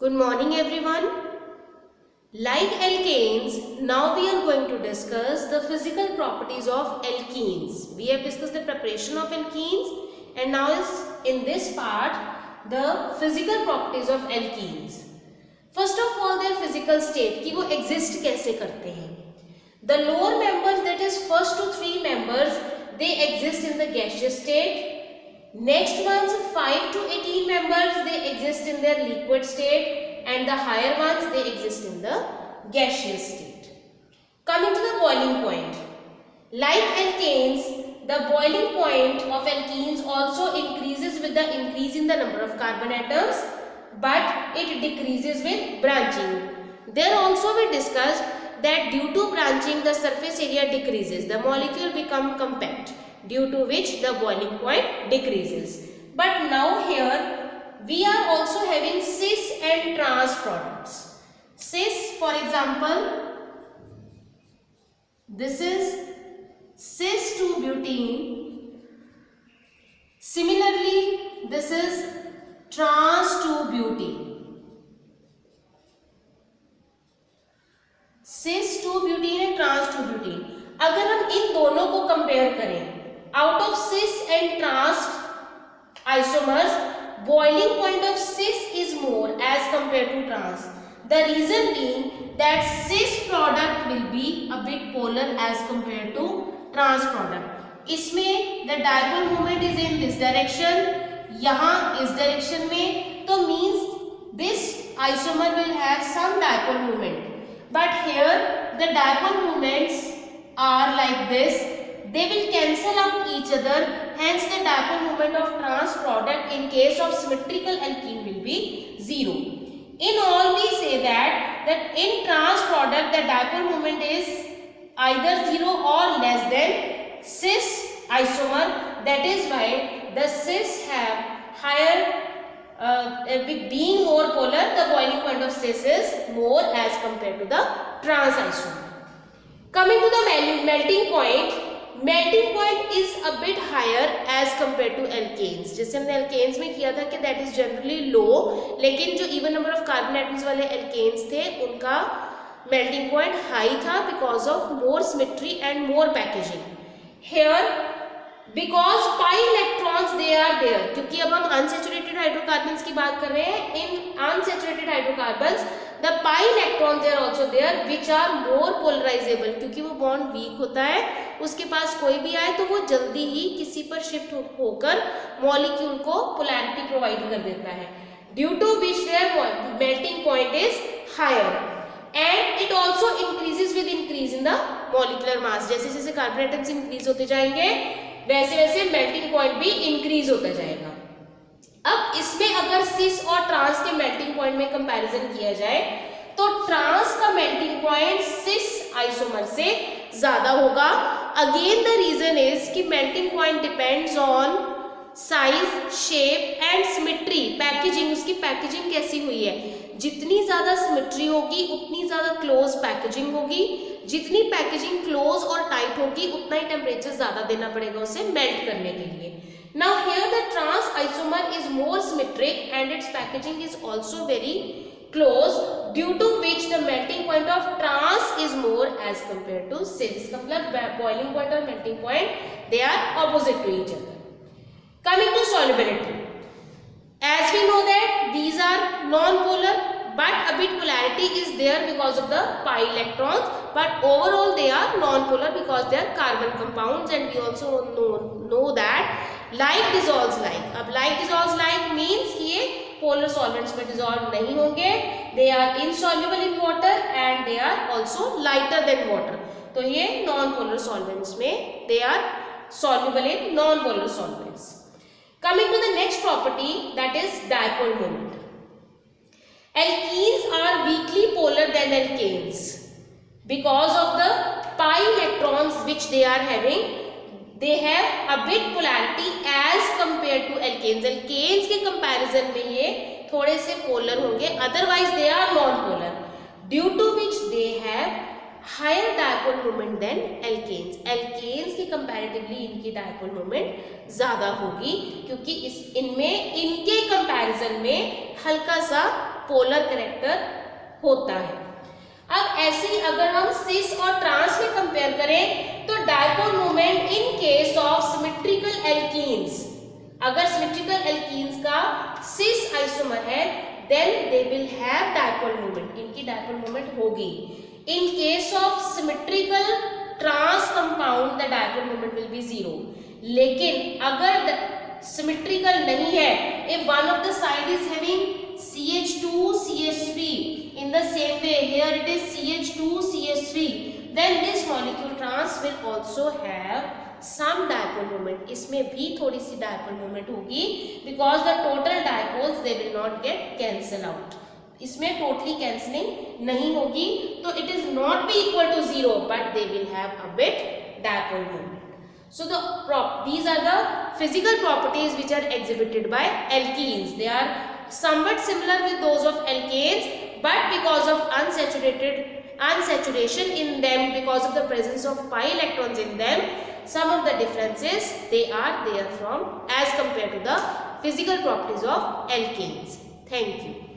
Good morning everyone. Like alkanes, now we are going to discuss the physical properties of alkenes. We have discussed the preparation of alkenes and now is in this part the physical properties of alkenes. First of all their physical state कि वो exist कैसे करते हैं. The lower members, that is first to 3 members, they exist in the gaseous state. Next ones 5 to 18 members, they exist in their liquid state, and the higher ones they exist in the gaseous state. Coming to the boiling point, like alkanes, the boiling point of alkenes also increases with the increase in the number of carbon atoms, but it decreases with branching. There also we discussed that due to branching the surface area decreases, the molecule become compact, due to which the boiling point decreases. But now here we are also having cis and trans products. Cis, for example, this is cis 2-butene. Similarly, this is trans 2-butene. cis 2-butene and trans 2-butene. अगर हम इन दोनों को compare करें, out of cis and trans isomers, boiling point of cis is more as compared to trans. The reason being that cis product will be a bit polar as compared to trans product. इसमें the dipole moment is in this direction, यहाँ इस direction में, तो means this isomer will have some dipole moment. But here the dipole moments are like this. They will cancel out each other, hence the dipole moment of trans product in case of symmetrical alkene will be 0. In all we say that in trans product the dipole moment is either 0 or less than cis isomer. That is why the cis have higher, being more polar, the boiling point of cis is more as compared to the trans isomer. Coming to the melting point, melting point is a bit higher as compare to alkanes. जैसे हमने alkanes में किया था कि that is generally low, लेकिन जो even number of carbon atoms वाले alkanes थे उनका मेल्टिंग पॉइंट हाई था because of more symmetry and more packaging. Here because pi electrons they are there, क्योंकि अब हम अनसैचुरेटेड हाइड्रोकार्बन्स की बात कर रहे हैं. In unsaturated hydrocarbons the pi electrons they are also there which are more polarizable, क्योंकि वो बॉन्ड वीक होता है, उसके पास कोई भी आए तो वो जल्दी ही किसी पर शिफ्ट होकर मॉलिक्यूल को पोलैरिटी प्रोवाइड कर देता है, due to which their melting point is higher. And it also increases with increase in the molecular mass. जैसे जैसे कार्बन एटम्स इंक्रीज होते जाएंगे वैसे वैसे मेल्टिंग पॉइंट भी इंक्रीज होता जाएगा. अब इसमें अगर सिस और ट्रांस के मेल्टिंग पॉइंट में कंपैरिजन किया जाए तो ट्रांस का मेल्टिंग पॉइंट सिस आइसोमर से ज्यादा होगा. अगेन द रीजन इज कि melting point depends on size, shape and symmetry, packaging. उसकी पैकेजिंग कैसी हुई है, जितनी ज्यादा सिमेट्री होगी उतनी ज्यादा क्लोज पैकेजिंग होगी, जितनी पैकेजिंग क्लोज और टाइट होगी उतना ही टेम्परेचर ज्यादा देना पड़ेगा उसे मेल्ट करने के लिए. Now here the trans isomer is more symmetric and its packaging is also very close, due to which the melting point of trans is more as compared to cis. मतलब boiling point और melting point they are opposite to each other. Coming to solubility, as we know that these are non-polar, but a bit polarity is there because of the pi electrons, but overall they are non-polar because they are carbon compounds. And we also know that like dissolves like. अब like dissolves like means कि ये polar solvents में dissolve नहीं होंगे, they are insoluble in water and they are also lighter than water. तो ये non-polar solvents में they are soluble in non-polar solvents. Coming to the next property, that is dipole moment. Alkenes are weakly polar than alkanes because of the pi electrons which they are having. They have a bit polarity as compared to alkanes. Alkanes के comparison में ये थोड़े से polar होंगे, otherwise they are non-polar, due to which they have higher dipole moment than alkanes. Alkanes की comparatively इनकी dipole moment ज़्यादा होगी क्योंकि इनमें इनके comparison में हल्का सा पोलर कैरेक्टर होता है। अब ऐसे ही अगर हम सिस और ट्रांस में कंपेयर करें तो dipole moment in case of symmetrical alkenes, अगर सिमेट्रिकल एल्कीन्स का सिस आइसोमर है then they will have dipole moment, इनकी डायपोल मोमेंट होगी। In case of symmetrical trans compound the dipole moment will be 0। लेकिन अगर symmetrical नहीं है, if one of the side is having CH2 CH3 in the same way here it is CH2 CH3, then this molecule trans will also have some dipole moment, इसमें भी थोड़ी सी dipole moment होगी because the total dipoles they will not get cancel out, इसमें totally cancelling नहीं होगी, तो it is not be equal to 0 but they will have a bit dipole moment. So these are the physical properties which are exhibited by alkenes. They are somewhat similar with those of alkanes, but because of unsaturation in them, because of the presence of pi electrons in them, some of the differences they are there from as compared to the physical properties of alkanes. Thank you.